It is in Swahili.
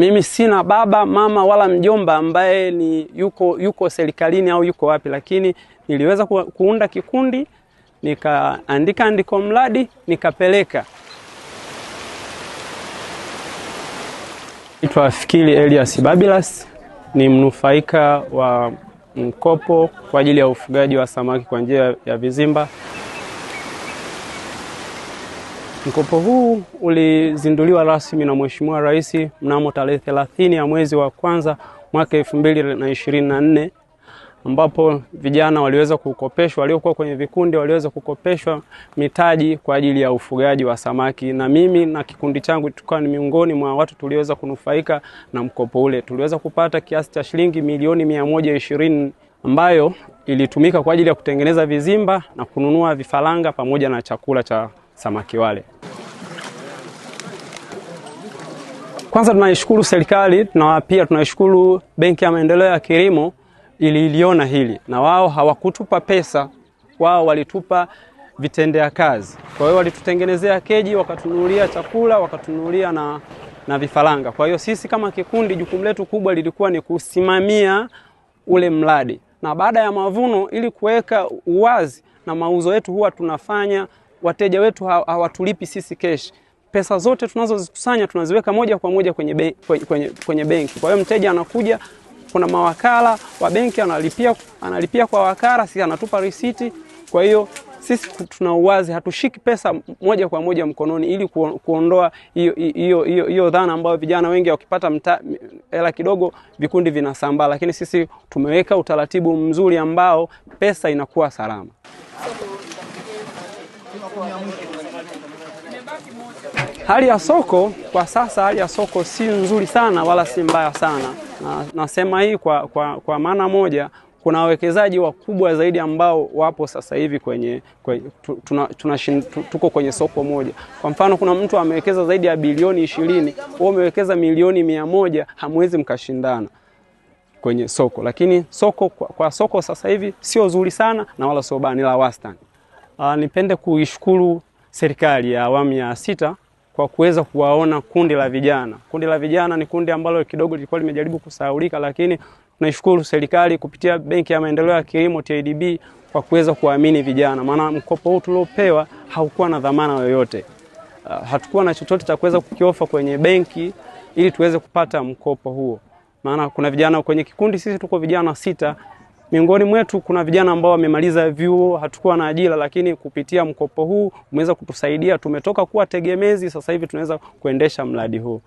Mimi sina baba, mama wala mjomba ambaye ni yuko serikalini au yuko wapi, lakini niliweza kuunda kikundi, nikaandika andiko mradi, nikapeleka. Naitwa Fikiri Elias Babilas, ni mnufaika wa mkopo kwa ajili ya ufugaji wa samaki kwa njia ya vizimba. Mkopo huu ulizinduliwa rasmi na Mheshimiwa Rais mnamo tarehe 30 ya mwezi wa kwanza mwaka 2024, ambapo vijana waliweza kukopeshwa, waliokuwa kwenye vikundi waliweza kukopeshwa mitaji kwa ajili ya ufugaji wa samaki, na mimi na kikundi changu tulikuwa ni miongoni mwa watu tuliweza kunufaika na mkopo ule. Tuliweza kupata kiasi cha shilingi milioni 120 ambayo ilitumika kwa ajili ya kutengeneza vizimba na kununua vifaranga pamoja na chakula cha samaki wale. Kwanza tunaishukuru serikali na pia tunaishukuru Benki ya Maendeleo ya Kilimo iliona hili, na wao hawakutupa pesa, wao walitupa vitendea kazi. Kwa hiyo walitutengenezea keji, wakatununulia chakula, wakatununulia na vifaranga. Kwa hiyo sisi kama kikundi jukumu letu kubwa lilikuwa ni kusimamia ule mradi. Na baada ya mavuno, ili kuweka uwazi na mauzo yetu, huwa tunafanya wateja wetu hawatulipi sisi cash. Pesa zote tunazozikusanya tunaziweka moja kwa moja kwenye benki. Kwa hiyo mteja anakuja, kuna mawakala wa benki analipia kwa wakala, sisi anatupa risiti. Kwa hiyo sisi tuna uwazi, hatushiki pesa moja kwa moja mkononi, ili kuondoa hiyo dhana ambayo vijana wengi wakipata hela kidogo vikundi vinasambaa, lakini sisi tumeweka utaratibu mzuri ambao pesa inakuwa salama. Hali ya soko kwa sasa, hali ya soko si nzuri sana wala si mbaya sana. Nasema hii kwa maana moja, kuna wawekezaji wakubwa zaidi ambao wapo sasa hivi tuko kwenye soko moja. Kwa mfano, kuna mtu amewekeza zaidi ya bilioni 20, wao umewekeza milioni 100, hamwezi mkashindana kwenye soko. Lakini soko kwa soko sasa hivi sio nzuri sana na wala sio baya, ni la wastani. Nipende kuishukuru serikali ya awamu ya 6 kwa kuweza kuwaona kundi la vijana. Kundi la vijana ni kundi ambalo kidogo lilikuwa limejaribu kusahaulika, lakini tunaishukuru serikali kupitia Benki ya Maendeleo ya Kilimo TADB kwa kuweza kuamini vijana. Maana mkopo huu tuliopewa haukuwa na dhamana yoyote. Hatukuwa na chochote cha kuweza kukiofa kwenye benki ili tuweze kupata mkopo huo. Maana kuna vijana kwenye kikundi, sisi tuko vijana 6. Miongoni mwetu kuna vijana ambao wamemaliza vyuo, hatakuwa na ajira, lakini kupitia mkopo huu umeweza kutusaidia, tumetoka kuwa tegemezi, sasa hivi tunaweza kuendesha mradi huu.